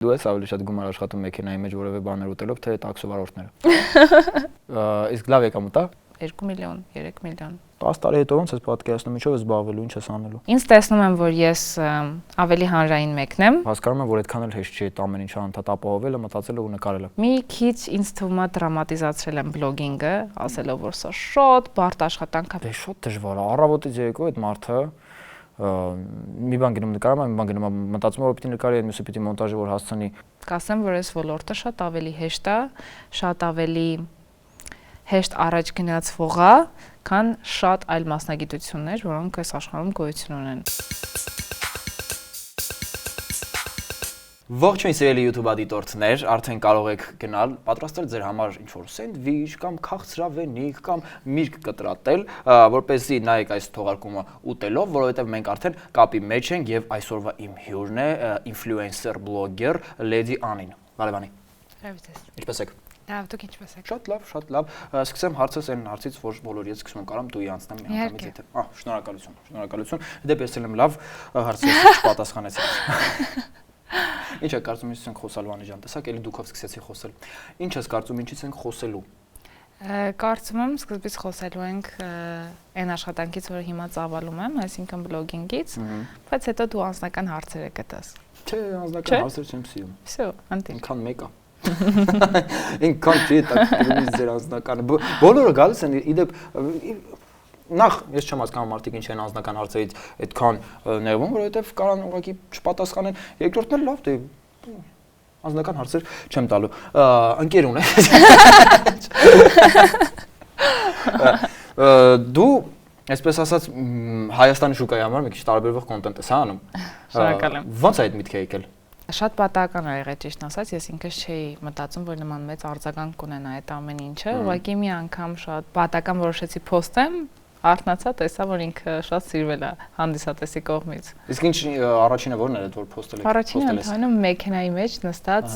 Դու ես ավելի շատ գումար աշխատում մեքենայի մեջ որևէ բաներ ուտելով, թե տաքսովարորդները։ Իսկ լավ եկամուտ է։ 2 միլիոն, 3 միլիոն։ 10 տարի հետո ոնց ես պատկերացնում, ինչով ես զբաղվելու, ինչ ես անելու։ Ինձ տեսնում եմ, որ ես ավելի հանրային մեկն եմ։ Հասկանում եմ, որ այդքան էլ հեշտ չի այդ ամեն ինչը անդադ ապահովելը, մտածելը ու նկարելը։ Մի քիչ ինձ թվում է դրամատիզացրել եմ բլոգինգը, ասելով, որ սա շատ բարդ աշխատանք է։ Դե շատ դժվար է, առավոտից երեկո այդ մարդը մի բան գնում նկարում, մի բան գնում մտածում որ պիտի նկարի, մյուսը պիտի մոնտաժի որ հասցնի։ Կասեմ, որ այս ոլորտը շատ ավելի հեշտ է, շատ ավելի հեշտ առաջ գնացվող է, քան շատ այլ մասնագիտություններ, որոնք այս աշխարհում գոյություն ունեն։ Ողջույն սիրելի YouTube դիտորդներ, արդեն կարող եք գնալ, պատրաստել ձեր համար ինչ-որ սենդվիչ կամ քաղցրավենիք կամ միրգ կտրատել, որպեսզի նայեք այս թողարկումը ուտելով, որովհետև մենք արդեն կապի մեջ ենք եւ այսօրվա իմ հյուրն է ինֆլուենսեր բլոգեր Լեդի Անին։ Բարևանի։ Ինչպե՞ս եք։ Լավ, դուք ինչպե՞ս եք։ Շատ լավ, շատ լավ։ Սկսեմ հարցս այն հարցից, որ բոլորի հետ սկսում եմ, կարամ դուի անցնեմ մի անգամից եթե։ Շնորհակալություն, շնորհակալություն։ Դե պես եմ լավ հարցի չպատասխանեցի։ Ինչ եք կարծում, ինչից ենք խոսալու Անի ջան, տեսակ էլի դուքով սկսեցի խոսել։ Ինչ ես կարծում, ինչից ենք խոսելու։ Կարծում եմ, սկզբից խոսելու ենք այն աշխատանքից, որը հիմա ծավալում եմ, այսինքն բլոգինգից, բայց հետո դու անձնական հարցեր եք գտես։ Չէ, անձնական հարցեր չեմ սիրում։ Всё, անտի։ Ինքան մեկ է։ Ինքան չի դա ձեր անձնականը։ Բոլորը գալիս են իդեպ նախ ես չեմ հասկանում մարդիկ ինչ են անձնական հարցերից այդքան ներվում, որովհետև կարան ուղղակի չպատասխանեն։ Երկրորդն էլ լավ դե անձնական հարցեր չեմ տալու։ Ընկեր ունես։ Դու այսպես ասած Հայաստանի շուկայի համար մի քիչ տարբերվող կոնտենտ ես անում։ Շնորհակալ եմ։ Ոնց է այդ միտքը եկել։ Շատ պատահական է եղել ճիշտ ասած, ես ինքս չէի մտածում, որ նման մեծ արձագանք կունենա այդ ամեն ինչը, ուղղակի մի անգամ շատ պատահական որոշեցի post-եմ, արթնացա, տեսա, որ ինքը շատ սիրվել է հանդիսատեսի կողմից։ Իսկ ինչ առաջինը որն էր այդ որ post-ել եք։ Առաջինը ընդհանրում մեքենայի մեջ նստած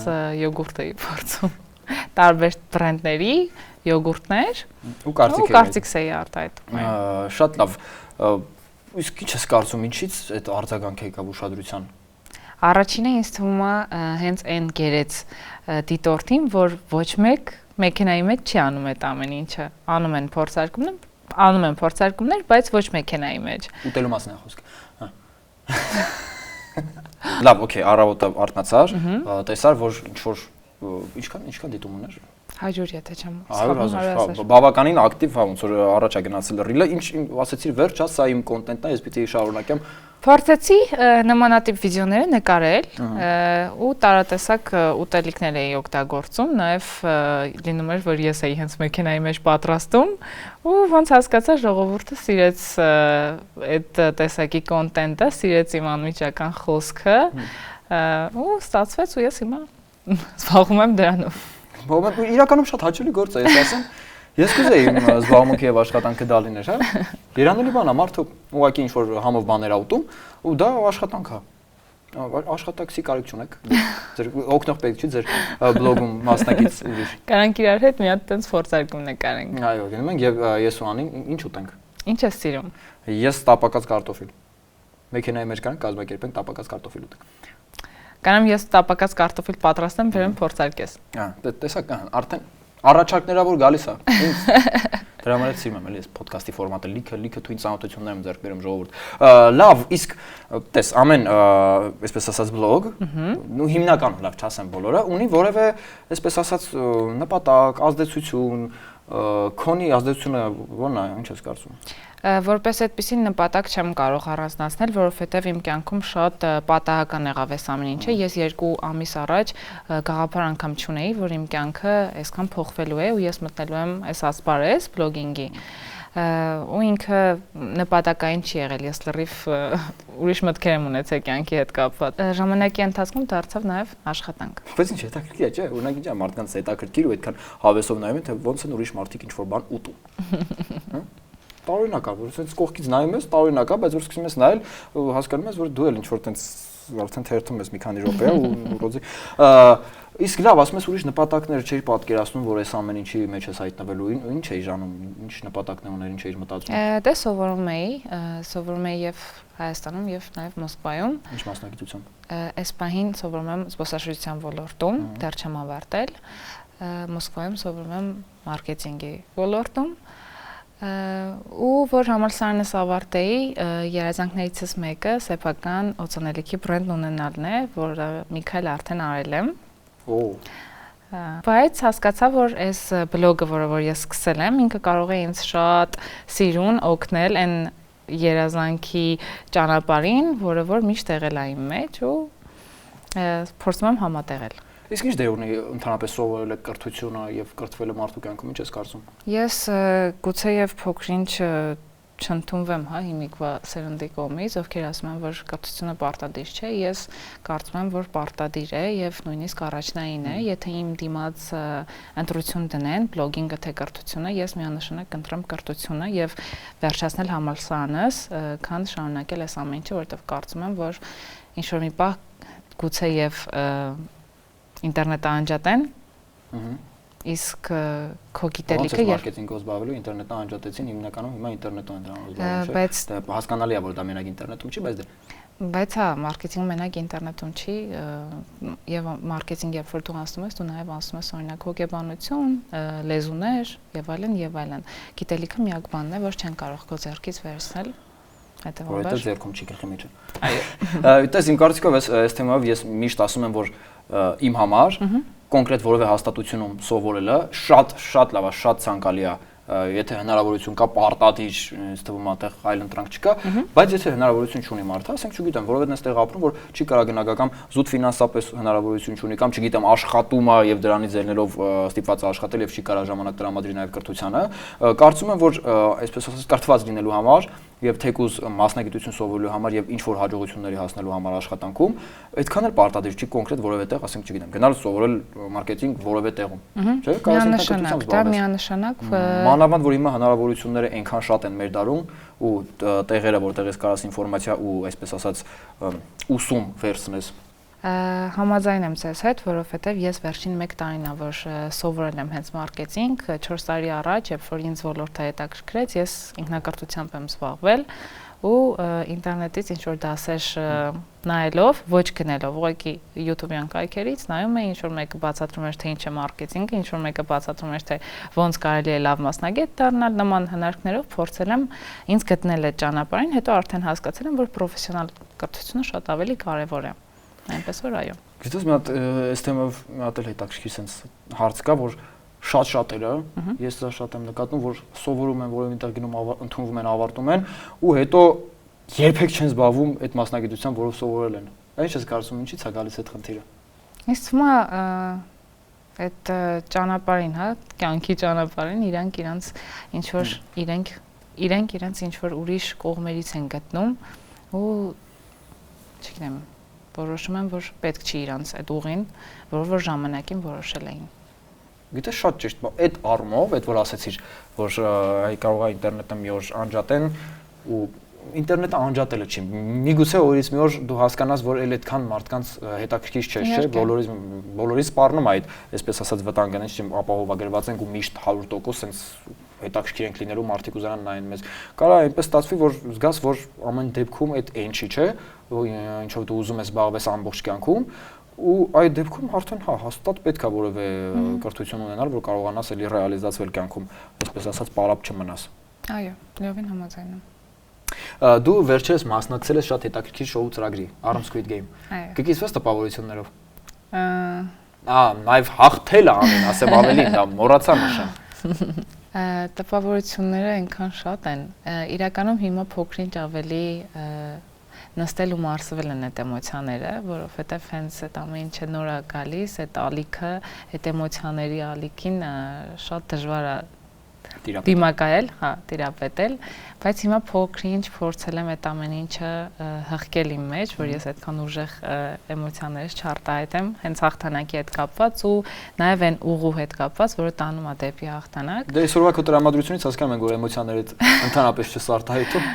յոգուրտ էի փորձում։ Տարբեր բրենդների յոգուրտներ ու կարծիքս էի արտահայտում։ Շատ լավ։ Իսկ ինչ ես կարծում, ինչից այդ արձագանքը եկավ ուշադրության։ Առաջինը ինձ թվում է հենց այն գերեց դիտորդին, որ ոչ մեկ մեքենայի մեջ չի անում այդ ամեն ինչը։ Անում են փորձարկումներ, բայց ոչ մեքենայի մեջ։ Ուտելու մասն է խոսքը։ Լավ, օքեյ, առավոտը արթնացար, տեսար, որ ինչ-որ ինչքան դիտում ուներ։ 100, եթե չեմ սխալվում, բավականին ակտիվ, ոնց որ առաջ է գնացել ռիլը, ինչ ասեցիր վերջ, սա իմ կոնտենտն է, ես պիտի շարունակեմ։ Փորձեցի նմանատիպ վիդեոներ նկարել ու տարատեսակ ուտելիքներ էի օգտագործում, նաև լինում էր, որ ես էի հենց մեքենայի մեջ պատրաստում ու ոնց հասկացա ժողովուրդը սիրեց այդ տեսակի կոնտենտը, սիրեց իմ անմիջական խոսքը ու ստացվեց ու ես հիմա զբաղվում եմ դրանով։ Իրականում շատ հաճելի գործ է, ես ասեմ։ Ես կուզեի իմ զբաղմունքը եւ աշխատանքը դա լիներ, հա։ Երանելի բան է, մարդու ուղղակի ինչ որ համով բաներ ա ուտում ու դա աշխատանք է։ Աշխատակցի կարիք չունեք։ Ձեր օգնող պետք չի ձեր բլոգում մասնակից ուրիշ։ Կարանք իրար հետ մի հատ տենց փորձարկում նկարենք։ Այո, գնում ենք եւ ես ու Անին ինչ ուտենք։ Ինչ ես սիրում։ Ես տապակած կարտոֆիլ։ Մեքենայի մեջ կանք կազմակերպենք տապակած կարտոֆիլ ուտենք։ Կանամ ես տապակած կարտոֆիլ պատրաստեմ, բերեմ փորձարկես։ Տեսակ արդեն առաջարկները որ գալիս է։ Դրա համար սիրում եմ էլի այս ոդքասթի ֆորմատը լիքը թույն ծանոթություններ եմ ձեռք բերում ժողովուրդ։ Լավ, իսկ տես ամեն այսպես ասած բլոգ, ու հիմնական լավ չասեմ բոլորը, ունի որևէ այսպես ասած նպատակ, ազդեցություն, քոնի ազդեցությունը ո՞րն է, ինչ ես կարծում։ Որպես այդպիսի նպատակ չեմ կարող առանձնացնել, որովհետև իմ կյանքում շատ պատահական եղավ այս ամեն ինչը։ Ես 2 ամիս առաջ գաղափար անգամ չունեի, որ իմ կյանքը այսքան փոխվելու է ու ես մտնելու եմ այս ասպարեզ բլոգինգի։ Ու ինքը նպատակային չի եղել, ես լրիվ ուրիշ մտքեր եմ ունեցել կյանքի հետ կապված։ Ժամանակի ընթացքում դարձավ նաև աշխատանք։ Բայց ինչ հետաքրքիր է, չէ՞, օրինակ ինչ է մարդկանց հետաքրքիր ու այդքան հավեսով նայում են, թե ոնց են ուրիշ մարդիկ ինչ-որ բան ուտում։ Տարօրինակ է, որ ասես կողքից նայում ես, տարօրինակ է, բայց որ սկսում ես նայել, հասկանում ես, որ դու էլ ինչ-որ տենց արդեն թերթում ես մի քանի րոպե ու ռոզի։ Իսկ լավ, ասում ես ուրիշ նպատակներ չէի պատկերացնում, որ այս ամեն ինչի մեջ ես հայտնվելու, ինչ էի ժանում, ինչ նպատակներ ուներ, ինչ էի մտածում։ Դե սովորում էի եւ Հայաստանում եւ նաեւ Մոսկվայում։ Ինչ մասնագիտությամբ։ Այս պահին սովորում եմ զբոսաշրջության ոլորտում, դեռ չեմ ավարտել։ Մոսկվայում սովորում եմ մարքեթինգի ոլորտում։ Ու որ համալսարանս ավարտեի, երազանքներիցս մեկը սեփական օծանելիքի բրենդ ունենալն է, որը Միքայել արդեն արել եմ։ Բայց հասկացա, որ այս բլոգը, որը որ ես սկսել եմ, ինքը կարող է ինձ շատ սիրուն օգնել այն երազանքի ճանապարհին, որը որ միշտ եղել է իմ մեջ ու փորձում եմ համատեղել։ Իսկ ինչ դեր ունի ընդհանրապես սովորել կրթությունը եւ կրթվելը մարդու կյանքում, ինչ ես կարծում։ Ես գուցեև փոքրինչ չընդունվեմ, հա, հիմիկվա սերնդի կողմից, ովքեր ասում են, որ կրթությունը պարտադիր չէ, ես կարծում եմ, որ պարտադիր է եւ նույնիսկ առաջնային է, եթե իմ դիմաց ընտրություն դնեն բլոգինգը թե կրթությունը, ես միանշանակ կընտրեմ կրթությունը եւ վերջացնել համալսարանս, քան շարունակել այս ամեն ինչը, որովհետեւ կարծում եմ, որ ինչ որ մի պահ գուցեև ինտերնետը անջատեն, իսկ քո գիտելիքը մարքեթինգով զբաղվելու ինտերնետը անջատեցին, հիմնականում հիմա ինտերնետով են դրանով զբաղվում, չէ՞։ Դա հասկանալի է, որ դա մենակ ինտերնետում չի, բայց հա, մարքեթինգը մենակ ինտերնետում չի, եւ մարքեթինգը երբ որ դու անցնում ես, դու նաեւ անցնում ես օրինակ հոգեբանություն, լեզուներ եւ այլն եւ այլն։ Գիտելիքը միակ բանն է, որ չեն կարող քո ձեռքից վերցնել։ Որովհետեւ ձեռքում չի գլխի մեջը։ Այո։ Դες իմ կարծիքով այս թեմայով ես միշտ ասում եմ, որ իմ համար կոնկրետ որևէ հաստատությունում սովորելը շատ լավ է, շատ ցանկալի է, եթե հնարավորություն կա պարտադիր, ինձ թվում է այդտեղ այլ ընտրանք չկա, բայց եթե հնարավորություն չունի մարդը, ասենք չգիտեմ, որովհետեւ այստեղ ապրում, որ չի կարող գնալ կամ զուտ ֆինանսապես հնարավորություն չունի կամ չգիտեմ աշխատում է եւ դրանից ելնելով ստիպված է աշխատել եւ չի կարող ժամանակ տրամադրի նաեւ կրթությանը, կարծում եմ, որ այսպես ասած կրթված լինելու համար եւ թեկուզ մասնագիտություն սովորելու համար եւ ինչ որ հաջողությունների հասնելու համար աշխատանքում այդքան էլ պարտադիր չի կոնկրետ որևէ տեղ, ասենք չգիտեմ, գնալ սովորել մարքեթինգ որևէ տեղում, չէ՞, միանշանակ, դա միանշանակ մանավանդ որ հիմա հնարավորությունները այնքան շատ են մեր դարում ու տեղերը որտեղ ես կարաս ինֆորմացիա ու այսպես ասած ուսում վերցնես Համաձայն եմ ձեզ հետ, որովհետև ես վերջին 1 տարին ա որ սովորել եմ հենց մարքեթինգ, 4 տարի առաջ, երբ որ ինձ ոլորտը հետաքրքրեց, ես ինքնակրթությամբ եմ զբաղվել ու ինտերնետից ինչ որ դասեր նայելով, ոչ գնելով, ուղղակի YouTube-յան կայքերից նայում էի, ինչ որ մեկը բացատրում էր թե ինչ է մարքեթինգը, ինչ որ մեկը բացատրում էր թե ոնց կարելի է լավ մասնագետ դառնալ, նման հնարքներով փորձել եմ ինձ գտնել այդ ճանապարհին, հետո արդեն հասկացել եմ, որ պրոֆեսիոնալ կրթությունը շատ ավելի կարևոր է։ Այնպես որ այո։ Գիտես մի հատ այս թեմով մի հատ էլ հետաքրքիր sense հարց կա, որ շատերը, ես դա շատ եմ նկատում, որ սովորում են, որևէ տեղ գնում ընդունվում են, ավարտում են ու հետո երբեք չեն զբաղվում այդ մասնագիտությամբ, որով սովորել են։ Ինչ ես կարծում, ինչի՞ց է գալիս այդ խնդիրը։ Ինձ թվում է այդ ճանապարհին, հա, կյանքի ճանապարհին իրանք իրանց ինչ որ իրենք իրենց ինչ որ ուրիշ կողմերից են գտնում ու չգիտեմ որոշում եմ, որ պետք չի իրանց այդ ուղին, որ ժամանակին որոշել էին։ Գիտես շատ ճիշտ, այդ առումով, այդ որ ասեցիր, որ կարող է ինտերնետը մի օր անջատեն ու ինտերնետը անջատելը չի։ Միգուցե օրից մի օր դու հասկանաս, որ էլ այդքան մարդկանց հետաքրքիր չէ, չէ՞, բոլորի սպառնում է այդ, այսպես ասած վտանգը, ինչ ապահովագրված ենք ու միշտ 100% sense հետաքրքիր ենք լինելու մարդիկ ուզանան նայեն մեզ։ Կարա այնպես ստացվի, որ զգաս, որ ամեն դեպքում այդ այն չի, չէ, ինչ որ դու ուզում ես զբաղվես ամբողջ կյանքում ու այդ դեպքում արդեն հա հաստատ պետք է որևէ կրթություն ունենալ, որ կարողանաս էլի ռեալիզացվել կյանքում, այսպես ասած, պարապ չմնաս։ Այո, լիովին համաձայն եմ։ Դու վերջերս մասնակցել ես շատ հետաքրքիր շոու ծրագրի, Arm Squid Game։ Կկիսվես տպավորություններով։ Նաև հաղթել է ամեն, ասեմ ավելին, դա մոռացա նշեմ։ Տպավորությունները այնքան շատ են։ Իրականում հիմա փոքրինչ ավելի նստել ու մարսվել են այդ էմոցիաները, որովհետև հենց այդ ամեն ինչը նոր է գալիս, այդ ալիքը, այդ էմոցիաների ալիքին շատ դժվար է դիմակայել, հա, տիրապետել, բայց հիմա փոքրինչ փորձել եմ այդ ամեն ինչը հղկել իմ մեջ, որ ես այդքան ուժեղ էմոցիաներից չարտահայտեմ, հենց հաղթանակի հետ կապված ու նաև այն ուղու հետ կապված, որը տանում է դեպի հաղթանակ։ Դե այսօրվա քո տրամադրությունից հասկանում եմ, որ էմոցիաներդ ընդհանրապես չես արտահայտում։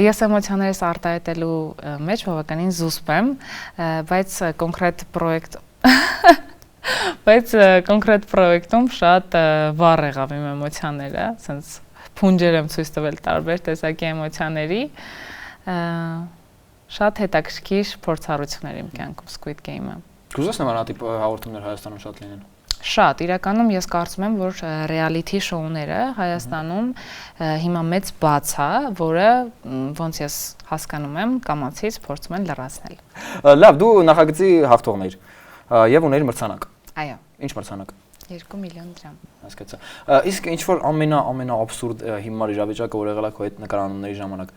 Ես էմոցիաներս արտահայտելու մեջ բավականին զուսպ եմ, բայց կոնկրետ Բայց կոնկրետ պրոյեկտում շատ վառ եղավ իմ էմոցիաները, ասենց փունջեր եմ ցույց տվել տարբեր տեսակի էմոցիաների։ Շատ հետաքրքիր փորձառություններ իմ կյանքում Squid Game-ը։ Կուզես նմանատիպ հաղորդումներ Հայաստանում շատ լինեն։ Շատ, իրականում ես կարծում եմ, որ ռեալիթի շոուները Հայաստանում հիմա մեծ բաց է, որը ոնց ես հասկանում եմ, կամացից փորձում են լրացնել։ Լավ, դու նախագծի հաղթողն ես եւ ուներ մրցանակ։ Այո։ Ինչ մրցանակ։ 2 միլիոն դրամ։ Հասկացա։ Իսկ ինչ որ ամենաաբսուրդ հիմար իրավիճակը որ եղել է քո այդ նկարանումների ժամանակ։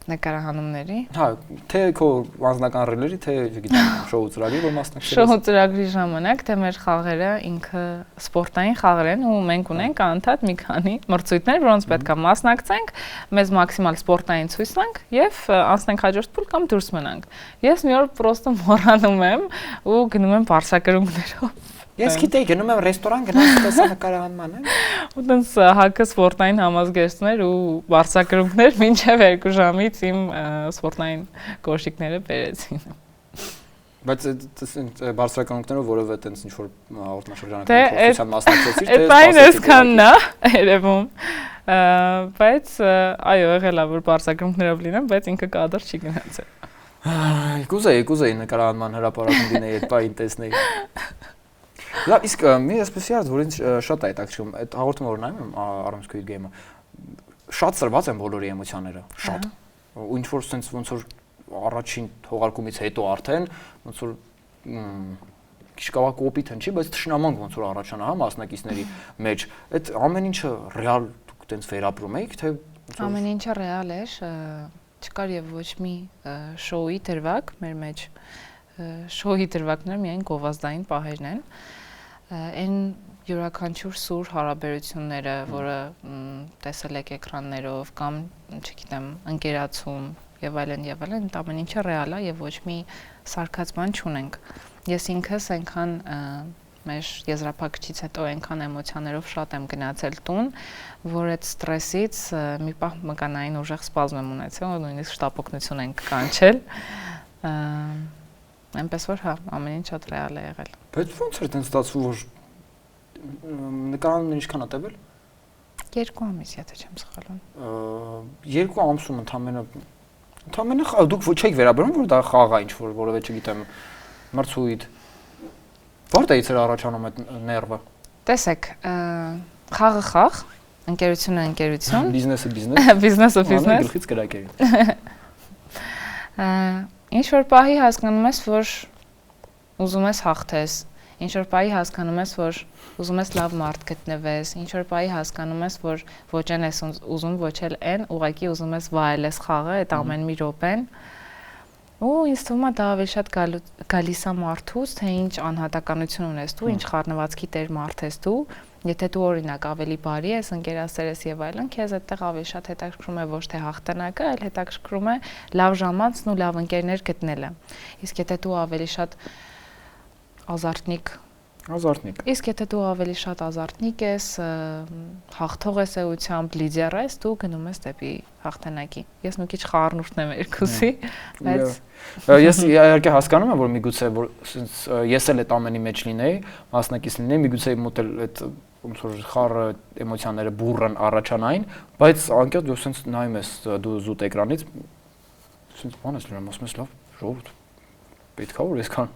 Նկարահանումների։ Հա, թե քո անձնական ռիլերի, թե չգիտեմ, շոու ծրագրի որ մասնակցել ես։ Շոու ծրագրի ժամանակ թե մեր խաղերը ինքը սպորտային խաղեր են ու մենք ունենք անընդհատ մի քանի մրցույթներ, որոնց պետք է մասնակցենք, մեզ մաքսիմալ սպորտային ցույց տանք եւ անցնենք հաջորդ փուլ կամ դուրս մնանք։ Ես մի օր պրոստը մոռանում եմ ու գնում եմ բարսակրունկներով։ Ես գիտեի, գնում եմ ռեստորան, գնաց տեսա նկարահանման, ու տենց հակը սպորտային համազգեստներ ու բարսակրունկներ մինչև 2 ժամից իմ սպորտային կոշիկները բերեցին։ Բայց բարսակրունկներով որովե տենց ինչ որ հաղորդաշրջանական փոխության մասնակցեցիր, թե այն այսքանն է երևում։ Բայց այո, եղել է որ բարսակրունկներով լինեմ, բայց ինքը կադր չի գնացել։ Կուզեի նկարահանման հրապարակում լինեի, այդ պահին տեսնեի։ Լավ, իսկ մի այսպեսի հարց, որ ինձ շատ է հետաքրքրում, այդ հաղորդումը որ նայում եմ Arm Squid Game-ը, շատ սրված են բոլորի էմոցիաները, շատ։ Ու ինչ որ sense ոնց որ առաջին թողարկումից հետո արդեն ոնց որ քիչ կավա կոպիտ են, չի, բայց թշնամանք ոնց որ առաջանա, հա, մասնակիցների մեջ։ Այդ ամեն ինչը ռեալ դուք տենց վերապրում եք, թե ամեն ինչը ռեալ էր, չկար եւ ոչ մի շոուի դրվագ մեր մեջ։ Շոուի դրվագները միայն գովազդային պահերն են։ Այն յուրաքանչյուր սուր հարաբերությունները, որը տեսել եք էկրաններով կամ, չգիտեմ, ընկերացում եւ այլն, այդ ամեն ինչը ռեալ է եւ ոչ մի սարքած բան չունենք։ Ես ինքս այնքան մեր եզրափակիչից հետո այնքան էմոցիաներով շատ եմ գնացել տուն, որ այդ ստրեսից մի պահ մկանային ուժեղ սպազմ եմ ունեցել, նույնիսկ շտապօգնություն ենք կանչել։ Այնպես որ հա, ամեն ինչ շատ ռեալ է եղել։ Բայց ո՞նց էր տենց ստացվում, որ նկարանումն ինչքան է տևել։ 2 ամիս, եթե չեմ սխալվում։ 2 ամսում ընդամենը դուք ոչ եք վերաբերում, որ դա խաղ է ինչ որ, որովե չգիտեմ, մրցույթ։ Որտեղից էր առաջանում այդ ներվը։ Տեսեք, խաղը խաղ, ընկերությունը ընկերություն, բիզնեսը բիզնես։ Բիզնեսը բիզնես։ Գլխից կրակերի։ Ինչ որ պահի հասկանում ես, որ ուզում ես հաղթես, ինչ որ պահի հասկանում ես, որ ուզում ես լավ մարդ գտնվես, ինչ որ պահի հասկանում ես, որ ոչ այն ես ուզում, ոչ էլ այն, ուղղակի ուզում ես վայելես խաղը, այդ ամեն մի րոպեն։ Ու ինձ թվում է դա ավելի շատ գալիս է մարդուց, թե ինչ անհատականություն ունես դու, ինչ խառնվածքի տեր մարդ ես դու, եթե դու օրինակ ավելի բարի ես, ընկերասեր ես եւ այլն, քեզ այդտեղ ավելի շատ հետաքրքրում է ոչ թե հաղթանակը, այլ հետաքրքրում է լավ ժամանցն ու լավ ընկերներ գտնելը։ Իսկ եթե դու ավելի շատ ազարտնիկ։ Իսկ եթե դու ավելի շատ ազարտնիկ ես, հաղթող ես էությամբ, լիդեր ես, դու գնում ես դեպի հաղթանակի։ Ես մի քիչ խառնուրդն եմ երկուսի, բայց ես իհարկե հասկանում եմ, որ միգուցե որ ես էլ այդ ամենի մեջ լինեի, մասնակից լինեի, միգուցե մոտ էլ այդ ոնց որ խառը էմոցիաները բուրըն առաջանային, բայց անկյոտ դու sense նայում ես դու զուտ էկրանից, sense բան ես լրում, ասում ես լավ, ժողովուրդ, պետք է որ այսքան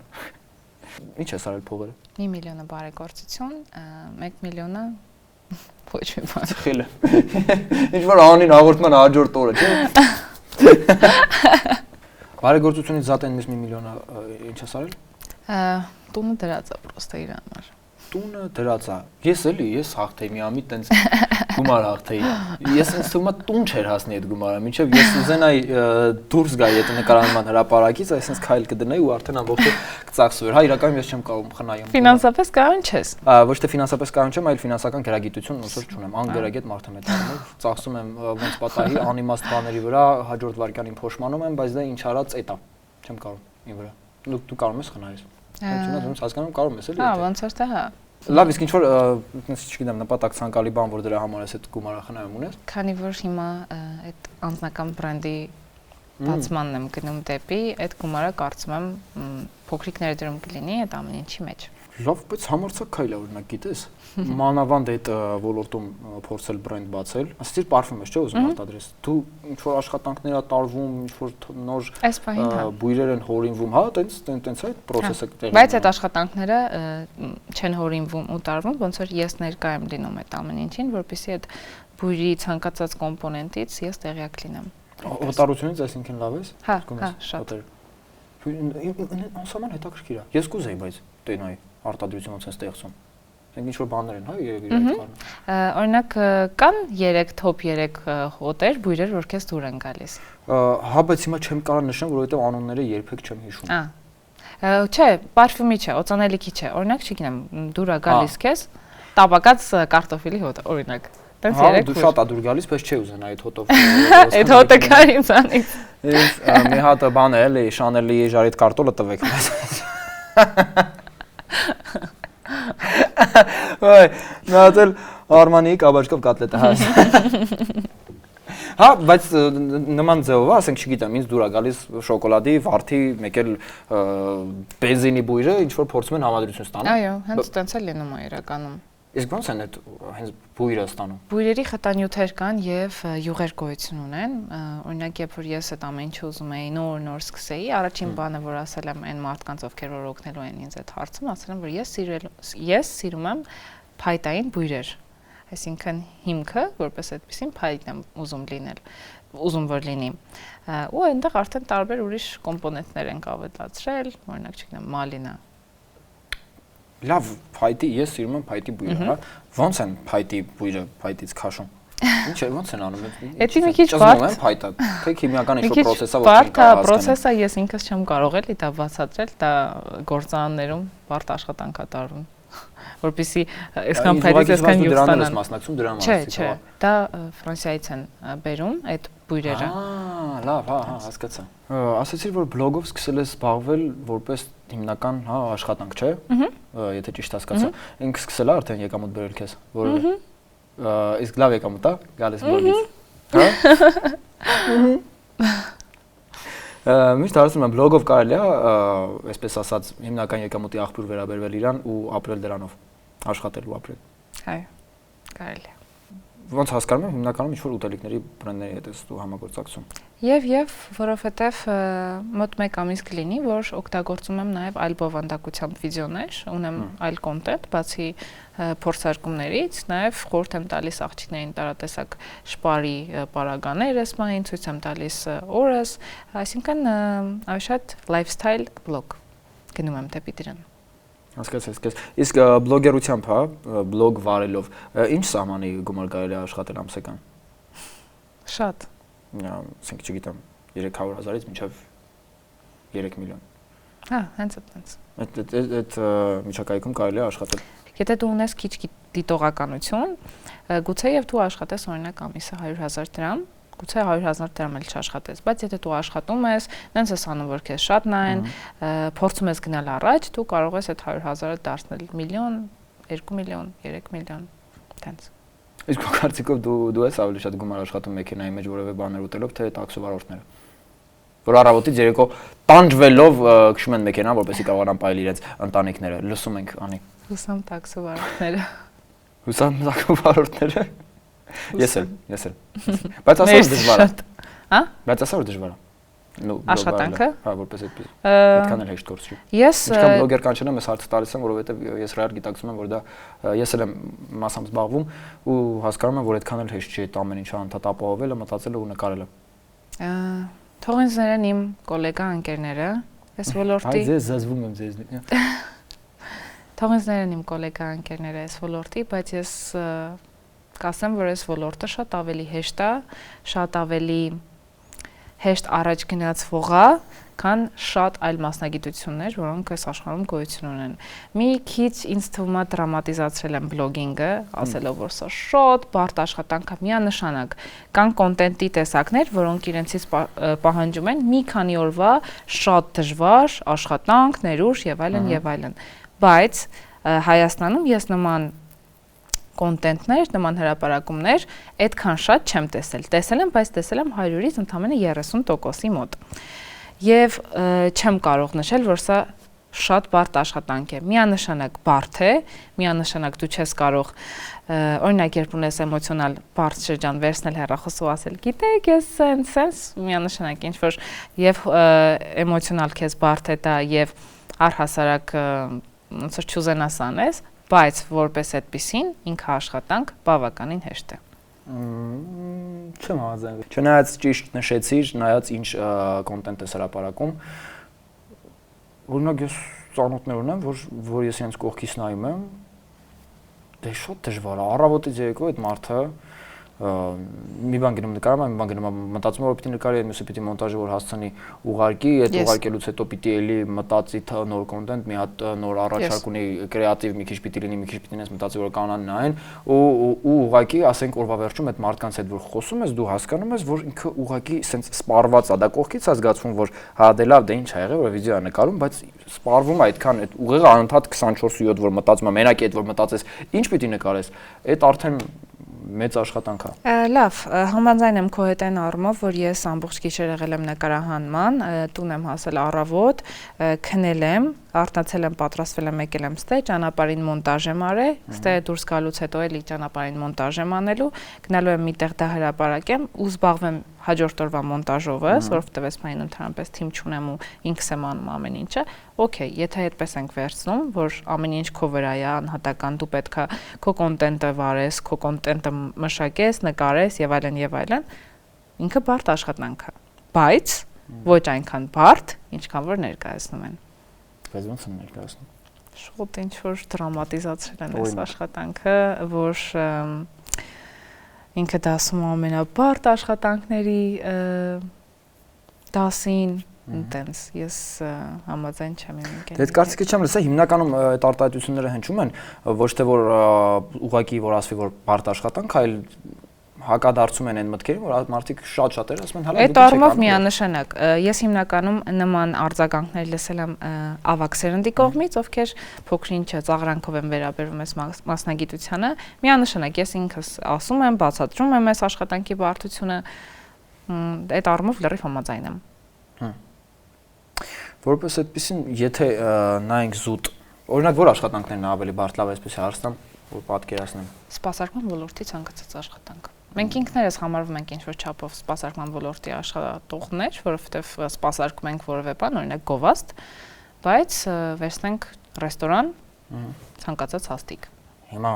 Ինչ ես արել փողերը։ 1 միլիոնը բարեգործություն, 1 միլիոնը ոչ մի բան։ Խելը։ Ինչ որ անին հաղորդման հաջորդ օրը, չէ՞։ Բարեգործությունից զատեն մեզ 1 միլիոնը ինչ ես արել։ Տունը դրած է պրոստը իր համար։ Տունը դրած է։ Ես հաղթեի մի ամի տենց գումար հաղթեի։ Ես ինձ թվում է տուն չէր հասնի այդ գումարը, մինչև ես ուզենայի դուրս գայի այդ նկարանման հրապարակից, այսինքն քայլ կդնեի ու արդեն ամբողջը կծախսվեր։ Հա, իրականում ես չեմ կարող խնայում։ Ֆինանսապես կայուն չես։ Ոչ թե ֆինանսապես կայուն չեմ, այլ ֆինանսական գրագիտություն ոնց որ չունեմ, անգրագետ մարդ եմ այդտեղ, ծախսում եմ ոնց պատահի անիմաստ բաների վրա, հաջորդ վարքյանին փոշմանում եմ, բայց դա ինչ արած էտա։ Չեմ կարող իմ վրա։ Դու կարող ես խնայես։ Ոնց հասկանում կարող ես էլի։ Հա, ոնց որ թե հա։ Լավ, իսկ ինչ որ, չգիտեմ, նպատակ ցանկալի բան, որ դրա համար ես այդ գումարը խնայում ունես։ Քանի որ հիմա այդ անձնական բրենդի բացմանն եմ գնում դեպի, այդ գումարը կարծում եմ փոքրիկ ներդրում կլինի այդ ամեն ինչի մեջ։ Լավ, բայց համարցակ քայլ է օրինակ գիտես։ Մանավանդ այդ ոլորտում փորձել բրենդ բացել, ասեցիր պարֆում ես, չէ՞ ուզում արտադրես։ Դու ինչ որ աշխատանքներ ա տարվում, ինչ որ նոր բույրեր են հորինվում, հա, տենց այդ process-ը տեղի։ Բայց այդ աշխատանքները չեն հորինվում ու տարվում, ոնց որ ես ներկա եմ լինում այդ ամեն ինչին, որպեսզի այդ բույրի ցանկացած կոմպոնենտից ես տեղյակ լինեմ։ Օտարությունից այսինքն լավ ես։ Հա, շատ։ Անսահման հետաքրքիր է։ Ես կուզեի, բայց տենայի արտադրությունը ոնց է ստեղծում։ Ինչ որ բաներ են, հա, իրար կառնում։ Օրինակ կան 3 top 3 հոտեր, բույրեր, որ քեզ դուր են գալիս։ Հա, բայց հիմա չեմ կարող նշեմ, որովհետև անունները երբեք չեմ հիշում։ Չէ, պարֆումի չէ, օծանելիքի չէ։ Օրինակ, չգիտեմ, դուր է գալիս քեզ տաբակած կարտոֆիլի հոտ, օրինակ։ Տենց 3 դու շատ ա դուր գալիս, բայց չէ ուզենա այդ հոտով։ Այդ հոտը կա ինձանից։ Մի հատ բան է, էլի, Շանելի ժարիտ կարտոլը տվեք։ Ոայ, նայել Արմանիի կաբաչկով կոտլետը հա։ Հա, բայց նման ձևով, ասենք, չգիտեմ, ինձ դուր է գալիս շոկոլադի, վարդի, մեկ էլ բենզինի բույրը, ինչ որ փորձում են համադրություն ստանալ։ Այո, հենց տենց է լինում է իրականում։ Իսկ ո՞նց են այդ հենց բույրը ստանում։ Բույրերի խտանյութեր կան եւ յուղեր գոյություն ունեն։ Օրինակ, երբ որ ես այդ ամեն ինչը ուզում էի նոր սկսեի, առաջին բանը, որ ասել եմ այն մարդկանց, ովքեր որ օգնելու են ինձ այդ հարցում, ասել եմ, որ ես սիրում եմ փայտային բույրեր։ Այսինքն հիմքը, որպես այդպեսին փայտ եմ ուզում լինել, ուզում որ լինի։ Ու այնտեղ արդեն տարբեր ուրիշ կոմպոնենտներ են ավելացրել, օրինակ, չգիտեմ, մալինա։ Լավ, փայտի, ես սիրում եմ փայտի բույրը, հա։ Ոնց են փայտի բույրը փայտից քաշում։ Ինչ է, ոնց են անում։ Էդի մի քիչ բարդ եմ փայտա։ Թե քիմիական ինչ-որ process-ա որ չեմ կարող հասկանալ։ Process-ը ես ինքս չեմ կարող էլի դա բացատրել, դա գործարաններում բարդ աշխատանք է տարվում։ Որպեսզի այսքան փայտից այսքան յուղ ստանան։ Մասնակցում դրա մասին։ Չէ, դա Ֆրանսիայից են բերում այդ բույրերը։ Լավ, հա, հասկացա։ Ասացիր, որ բլոգով սկսել ես զբաղվել որպես հիմնական, հա, աշխատանք, չէ՞։ Եթե ճիշտ հասկացա։ Ինքը սկսել է արդեն եկամուտ բերել քեզ, որը իսկ լավ եկամուտ է, գալիս բլոգից։ Հա։ Միշտ հարցնում եմ, բլոգով կարելի է, այսպես ասած, հիմնական եկամուտի աղբյուր վերաբերվել իրան ու ապրել դրանով, աշխատել ու ապրել։ Այո, կարելի է։ Ոնց հասկանում եմ, հիմնականում ինչ-որ ուտելիքների բրենդների հետ ես դու համագործակցում։ Եվ որովհետև մոտ 1 ամիս կլինի, որ օգտագործում եմ նաև այլ բովանդակությամբ վիդեոներ, ունեմ այլ կոնտենտ, բացի փորձարկումներից, նաև խորհուրդ եմ տալիս աղջիկներին տարատեսակ շպարի պարագաներ ես մային, ցույց եմ տալիս օրս, այսինքն ավելի շատ lifestyle blog գնում եմ դեպի դրան։ Հասկացա։ Իսկ բլոգերությամբ, հա, բլոգ վարելով, ինչ սահմանի գումար կարելի է աշխատել ամսական։ Շատ։ Ասենք, չգիտեմ, 300,000-ից մինչև 3 միլիոն։ Հա, հենց այդպես։ Այդ միջակայքում կարելի է աշխատել։ Եթե դու ունես քիչ դիտողականություն, գուցե եւ դու աշխատես օրինակ ամիսը 100,000 դրամ, գուցե 100,000 դրամ էլ չաշխատես, բայց եթե դու աշխատում ես, նենց ես անում, որ քեզ շատ նայեն, փորձում ես գնալ առաջ, դու կարող ես այդ 100,000-ը դարձնել միլիոն, 2 միլիոն, 3 միլիոն, տենց։ Իսկ քո կարծիքով դու ես ավելի շատ գումար աշխատում մեքենայի մեջ որևէ բաներ ուտելով, թե տաքսի վարորդները։ Որ առավոտից երեկո տանջվելով քշում են մեքենան, որպեսզի կարողանան պայել իրենց ընտանիքները։ Լսում ենք, անի։ Հուսամ տաքսի վարորդները։ Հուսամ տաքսի վարորդները։ Ես էլ։ Բայց ասա որ դժվար է։ Հա? Բայց ասա որ դժվար է։ Աշխատանքը։ Հա, որպես այդպես։ Այդքան էլ հեշտ գործ չի։ Ես ինչքան բլոգեր կանչեմ, ես հարցը տալիս եմ, որովհետև ես ռեալ գիտակցում եմ, որ դա ես էլ եմ մասամբ զբաղվում ու հասկանում եմ, որ այդքան էլ հեշտ չի այդ ամեն ինչը անդադ ապահովելը, մտածելը ու նկարելը։ Թող ինձ ներեն իմ գոլեգա ընկերները, այս ոլորտի։ Այ ձեզ զզվում եմ ձեզնից։ Թող ինձ ներեն իմ գոլեգա ընկերները այս ոլորտի, բայց ես կասեմ, որ այս ոլորտը շատ ավելի հեշտ է, շատ ավելի հեշտ առաջ գնացվող է, քան շատ այլ մասնագիտություններ, որոնք այս աշխարհում գոյություն ունեն։ Մի քիչ ինձ թվում է դրամատիզացրել են բլոգինգը, ասելով, որ սա շատ բարդ աշխատանք է, միանշանակ։ Կան կոնտենտի տեսակներ, որոնք իրենցից պահանջում են մի քանի օրվա շատ դժվար աշխատանք, ներուժ եւ այլն եւ այլն։ Բայց Հայաստանում ես նման կոնտենտներ, նման հրապարակումներ այդքան շատ չեմ տեսել։ Տեսել եմ, բայց տեսել եմ 100-ից ընդամենը 30%-ի մոտ։ Եվ չեմ կարող նշել, որ սա շատ բարդ աշխատանք է։ Միանշանակ բարդ է, միանշանակ դու չես կարող օրինակ երբ ունես էմոցիոնալ բարդ շրջան վերցնել հեռախոսը ու ասել, գիտեք, ես sense միանշանակ ինչ որ եւ էմոցիոնալ քեզ բարդ է դա եւ առհասարակ ոնց որ չուզենաս անես, բայց որպես այդպեսին ինքը աշխատանք բավականին հեշտ է։ Չեմ համաձայնվում։ Չնայած ճիշտ նշեցիր, նայած ինչ կոնտենտ է հրապարակում, օրինակ ես ծանոթներ ունեմ, որ ես ինձ կողքից նայում եմ, դե շատ դժվար է։ Առավոտից երեկո այդ մարդը մի բան գնում նկարում, մի բան գնում մտածում որ պիտի նկարի, մյուսը պիտի մոնտաժի որ հասցնի ուղարկի, այդ ուղարկելուց հետո պիտի էլի մտածի նոր կոնտենտ, մի հատ նոր առաջարկ ունի, կրեատիվ մի քիչ պիտի լինի, մի քիչ պիտի նես մտածի որ կանան նայեն ու ուղարկի, ասենք օրվա վերջում այդ մարդկանց հետ որ խոսում ես, դու հասկանում ես, որ ինքը ուղարկի սենց սպառված է, դա կողքից է զգացվում, որ հա դե լավ, դե ինչ ա եղել, որ վիդեո է նկարում, բայց սպառվում է այդքան այդ ուղեղը անընդհատ 24/7 որ մտածում է, մենակ այդ որ մտածես, ինչ պիտի նկարես, այդ արդեն մեծ աշխատանք է։ Լավ, համաձայն եմ քո հետ այն առումով, որ ես ամբողջ գիշեր եղել եմ նկարահանման, տուն եմ հասել առավոտ, քնել եմ, արթնացել եմ, պատրաստվել եմ, եկել եմ ստե, ճանապարհին մոնտաժ եմ արել, ստե դուրս գալուց հետո էլի ճանապարհին մոնտաժ եմ անելու, գնալու եմ միտեղ դա հրապարակեմ ու զբաղվեմ հաջորդ օրվա մոնտաժովս, որովհետև ես մայն ընդհանրապես թիմ չունեմ ու ինքս եմ անում ամեն ինչը։ Okay, եթե այդպես ենք վերցնում, որ ամեն ինչ քո վրա է, անհատական դու պետքա քո կոնտենտը վարես, քո կոնտենտը մշակես, նկարես եւ այլն, ինքը բարդ աշխատանք է, բայց ոչ այնքան բարդ, ինչքան որ ներկայացնում են։ Բայց ո՞նց են ներկայացնում։ Շուտ ինչ որ դրամատիզացրել են այս աշխատանքը, որ ինքը դասում ամենաբարդ աշխատանքների դասին Intense, ես համաձայն չեմ իմ ընկերներին։ Դե այդ կարծիքը չեմ լսել, հիմնականում այդ արտահայտությունները հնչում են, ոչ թե որ ուղղակի որ ասվի որ բարդ աշխատանք, այլ հակադարձում են այն մտքերին, որ մարդիկ շատ-շատերը ասում են հələ Այդ առումով միանշանակ, ես հիմնականում նման արձագանքներ լսել եմ ավագ սերնդի կողմից, ովքեր փոքր-ինչ ծաղրանքով են վերաբերվում այս մասնագիտությանը, միանշանակ ես ինքս ասում եմ, բացատրում եմ այս աշխատանքի բարդությունը, այդ առումով լրիվ համաձայն եմ։ Որպես այդպեսին, եթե նայենք զուտ, օրինակ որ աշխատանքներն ավելի բարդ լավ այսպես հարցնեմ, որ պատկերացնեմ։ Սպասարկման ոլորտի ցանկացած աշխատանք։ Մենք ինքներս համարվում ենք ինչ-որ չափով սպասարկման ոլորտի աշխատողներ, որովհետև սպասարկում ենք որևէ բան, օրինակ գովաստ, բայց վերցնենք ռեստորան, ցանկացած հաստիկ։ Հիմա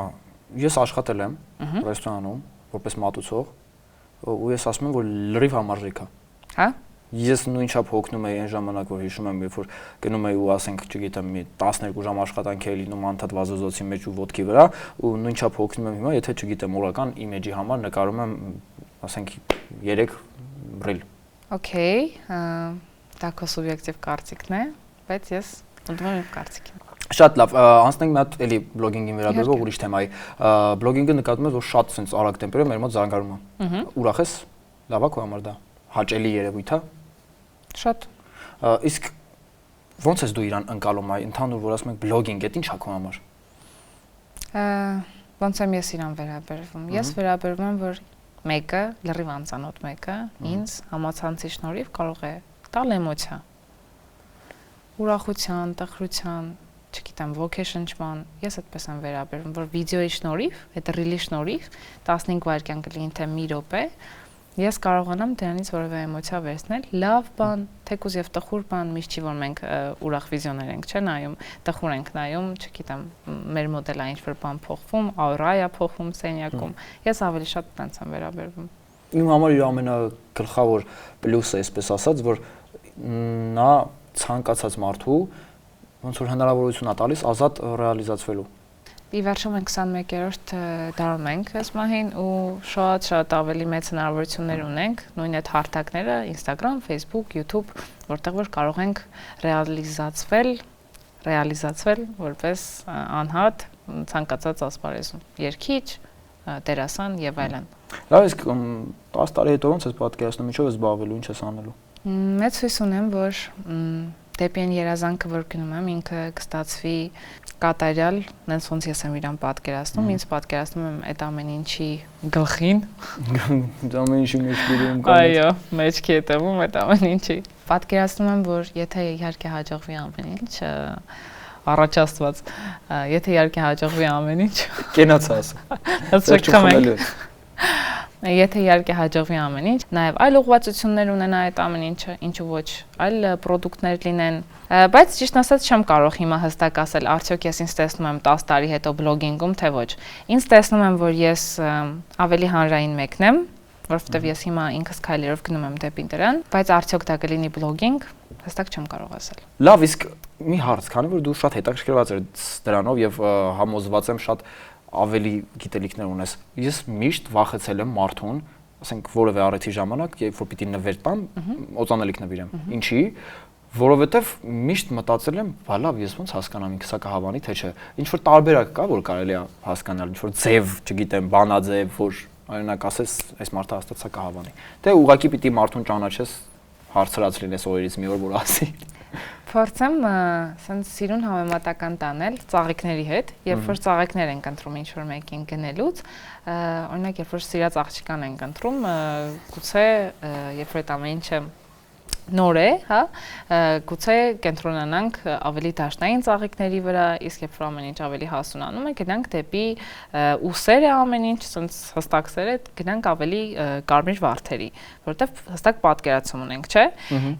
ես աշխատել եմ ռեստորանում որպես մատուցող, ու ես ասում եմ, որ լրիվ համարժեք է։ Հա։ Ես նույնչափ հոգնում էի այն ժամանակ, որ հիշում եմ, երբ որ գնում էի ու ասենք, չգիտեմ, մի 12 ժամ աշխատանք էի լինում անընդհատ վազոզոցի մեջ ու ոտքի վրա, ու նույնչափ հոգնում եմ հիմա, եթե չգիտեմ, օրական իմիջի համար նկարում եմ, ասենք 3 ռիլ։ Okay, դա քո սուբյեկտիվ կարծիքն է, բայց ես ընդունում եմ կարծիքին։ Շատ լավ, անցնենք մի հատ էլի բլոգինգին վերաբերող ուրիշ թեմայի։ Բլոգինգը նկատում եմ, որ շատ sense արագ տեմպերով մեր մոտ զարգանում է։ Ուրախ ես, լավ է քո համար դա։ Հաճելի երևույթ է։ Շատ։ Իսկ ո՞նց ես դու իրան ընկալում այ ընդհանուր որ ասում ենք բլոգինգ, դա ի՞նչ է քո համար։ Ոնց եմ ես իրան վերաբերվում։ Ես վերաբերվում եմ, որ մեկը, լրիվ անծանոթ մեկը, ինձ համացանցի շնորհիվ կարող է տալ էմոցիա։ Ուրախության, տխրության, չգիտեմ, ոգեշնչման, ես այդպես եմ վերաբերվում, որ վիդեոյի շնորհիվ, այդ ռիլի շնորհիվ 15 վայրկյան կլինի թե մի րոպե, ես կարողանամ դրանից որևէ էմոցիա վերցնել, լավ բան, թեկուզ եւ տխուր բան, միշտ չի որ մենք ուրախ վիդեոներ ենք, չէ՞ նայում, տխուր ենք նայում, չգիտեմ, մեր մոդելը ինչ-որ բան փոխվում, աուրայա փոխվում սենյակում։ Ես ավելի շատ տենց եմ վերաբերվում։ Իմ համար իր ամենագլխավոր պլյուսը, այսպես ասած, որ նա ցանկացած մարդու ոնց որ հնարավորություն է տալիս ազատ ռեալիզացվելու։ Ի վերջո մենք 21-րդ դարում ենք այս մահին ու շատ ավելի մեծ հնարավորություններ ունենք, նույն այդ հարթակները Instagram, Facebook, YouTube, որտեղ որ կարող ենք ռեալիզացվել որպես անհատ ցանկացած ասպարեզում, երգիչ, դերասան եւ այլն։ Լավ, իսկ 10 տարի հետո ոնց ես պատկերացնում, ինչով ես զբաղվելու, ինչ ես անելու։ Մեծ հույս ունեմ, որ դեպի այն երազանքը, որ գնում եմ, ինքը կստացվի կատարյալ, նենց ոնց ես եմ իրան պատկերացնում, ինձ պատկերացնում եմ այդ ամեն ինչի գլխին։ Դա ամեն ինչի մեջ դուրում կա։ Այո, մեջքի է տվում այդ ամեն ինչի։ Պատկերացնում եմ, որ եթե իհարկե հաջողվի ամեն ինչ, առաջ Աստված, եթե իհարկե հաջողվի ամեն ինչ, կենաց ասա։ հսրկ խմենք։ Եթե իհարկե հաջողվի ամեն ինչ, նաև այլ ուղղվածություններ ունենա այդ ամեն ինչը, ինչու ոչ, այլ պրոդուկտներ լինեն, բայց ճիշտ ասած չեմ կարող հիմա հստակ ասել, արդյոք ես ինձ տեսնում եմ 10 տարի հետո բլոգինգում, թե ոչ։ Ինձ տեսնում եմ, որ ես ավելի հանրային մեկն եմ, որովհետև ես հիմա ինքս քայլերով գնում եմ դեպի դրան, բայց արդյոք դա կլինի բլոգինգ, հստակ չեմ կարող ասել։ Լավ, իսկ մի հարց, քանի որ դու շատ հետաքրքրված ես դրանով եւ համոզված եմ շատ ավելի գիտելիքներ ունես։ Ես միշտ վախեցել եմ մարդուն, ասենք որևէ առիթի ժամանակ, երբ որ պիտի նվեր տամ, օծանելիք նվիրեմ։ Ինչի՞, որովհետև միշտ մտածել եմ, բա լավ, ես ոնց հասկանամ ինքը սա կհավանի թե չէ։ Ինչ որ տարբերակ կա, որ կարելի է հասկանալ, ինչ որ ձև, չգիտեմ, բանաձև, որ օրինակ ասես, այս մարդը հաստատ սա կհավանի։ Թե ուղղակի պիտի մարդուն ճանաչես, հարցրած լինես օրերից մի օր, որ ասի։ Փորձեմ սենց սիրուն համեմատական տանել ծաղիկների հետ, երբ որ ծաղիկներ ենք ընտրում ինչ-որ մեկին գնելուց, օրինակ երբ որ սիրած աղջկան ենք ընտրում, գուցե երբ որ այդ ամեն ինչը նոր է, հա, գուցե կենտրոնանանք ավելի դաշնային ծաղիկների վրա, իսկ երբ որ ամեն ինչ ավելի հասունանում է, գնանք դեպի ուսերը ամեն ինչ, սենց հստակ սերը, գնանք ավելի կարմիր վարդերի, որովհետև հստակ պատկերացում ունենք, չէ։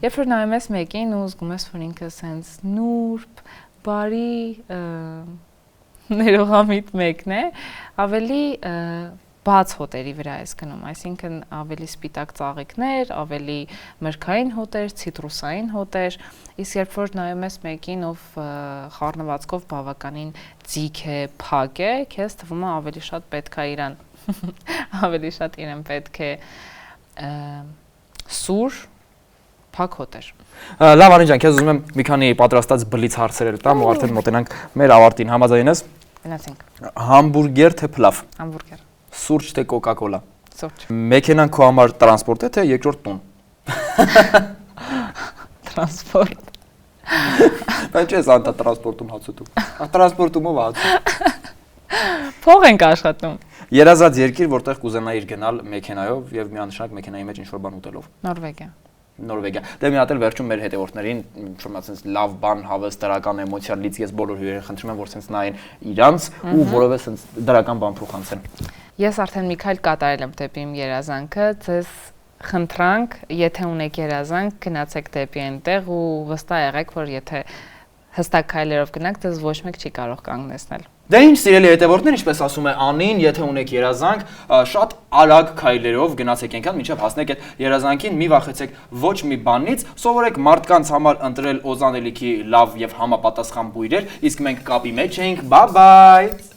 Երբ որ նայում ես մեկին ու զգում ես, որ ինքը սենց նուրբ, բարի, ներողամիտ մեկն է, ավելի բաց հոտերի վրա ես գնում, այսինքն ավելի սպիտակ ծաղիկներ, ավելի մրգային հոտեր, ցիտրուսային հոտեր, իսկ երբ որ նայում ես մեկին, ով խառնվածքով բավականին ձիգ է, փակ է, քեզ թվում է ավելի շատ պետք է իրան, ավելի շատ իրեն պետք է սուր, փակ հոտեր։ Լավ, Անին ջան, քեզ ուզում եմ մի քանի պատրաստած բլից հարցեր տամ ու արդեն մոտենանք մեր ավարտին, համաձայն ես։ Գնացինք։ Համբուրգեր թե փլավ։ Համբուրգեր։ Սուրճ թե կոկա-կոլա։ Սուրճ։ Մեքենան քո համար տրանսպորտ է թե երկրորդ տուն։ Տրանսպորտ։ Բայց ես անտա տրանսպորտում հացուտում։ Տրանսպորտումով հացու։ Փող ենք աշխատում։ Երազած երկիր, որտեղ կուզենայիր գնալ մեքենայով եւ միանշանակ մեքենայի մեջ ինչ-որ բան ուտելով։ Նորվեգիա։ Նորվեգիա։ Դե մի հատ էլ վերջում մեր հետևորդներին ինֆորմացիա լավ բան, հավես, դրական էմոցիա լից ես բոլոր հյուրերին խնդրում եմ, որ sense նայեն իրանց ու որովե sense դրական բան փոխանցեն։ Ես արդեն մի քայլ կատարել եմ դեպի իմ երազանքը, ձեզ խնդրանք, եթե ունեք երազանք, գնացեք դեպի այնտեղ ու վստահ եղեք, որ եթե հստակ քայլերով գնաք, ձեզ ոչ մեկ չի կարող կանգնեցնել։ Դե ինչ սիրելի հետևորդներ, ինչպես ասում է Անին, եթե ունեք երազանք, շատ արագ քայլերով գնացեք այնքան, մինչև հասնեք այդ երազանքին, մի վախեցեք ոչ մի բանից, սովորեք մարդկանց համար ընտրել օծանելիքի լավ եւ համապատասխան բույրեր, իսկ մենք կապի մեջ ենք, bye bye։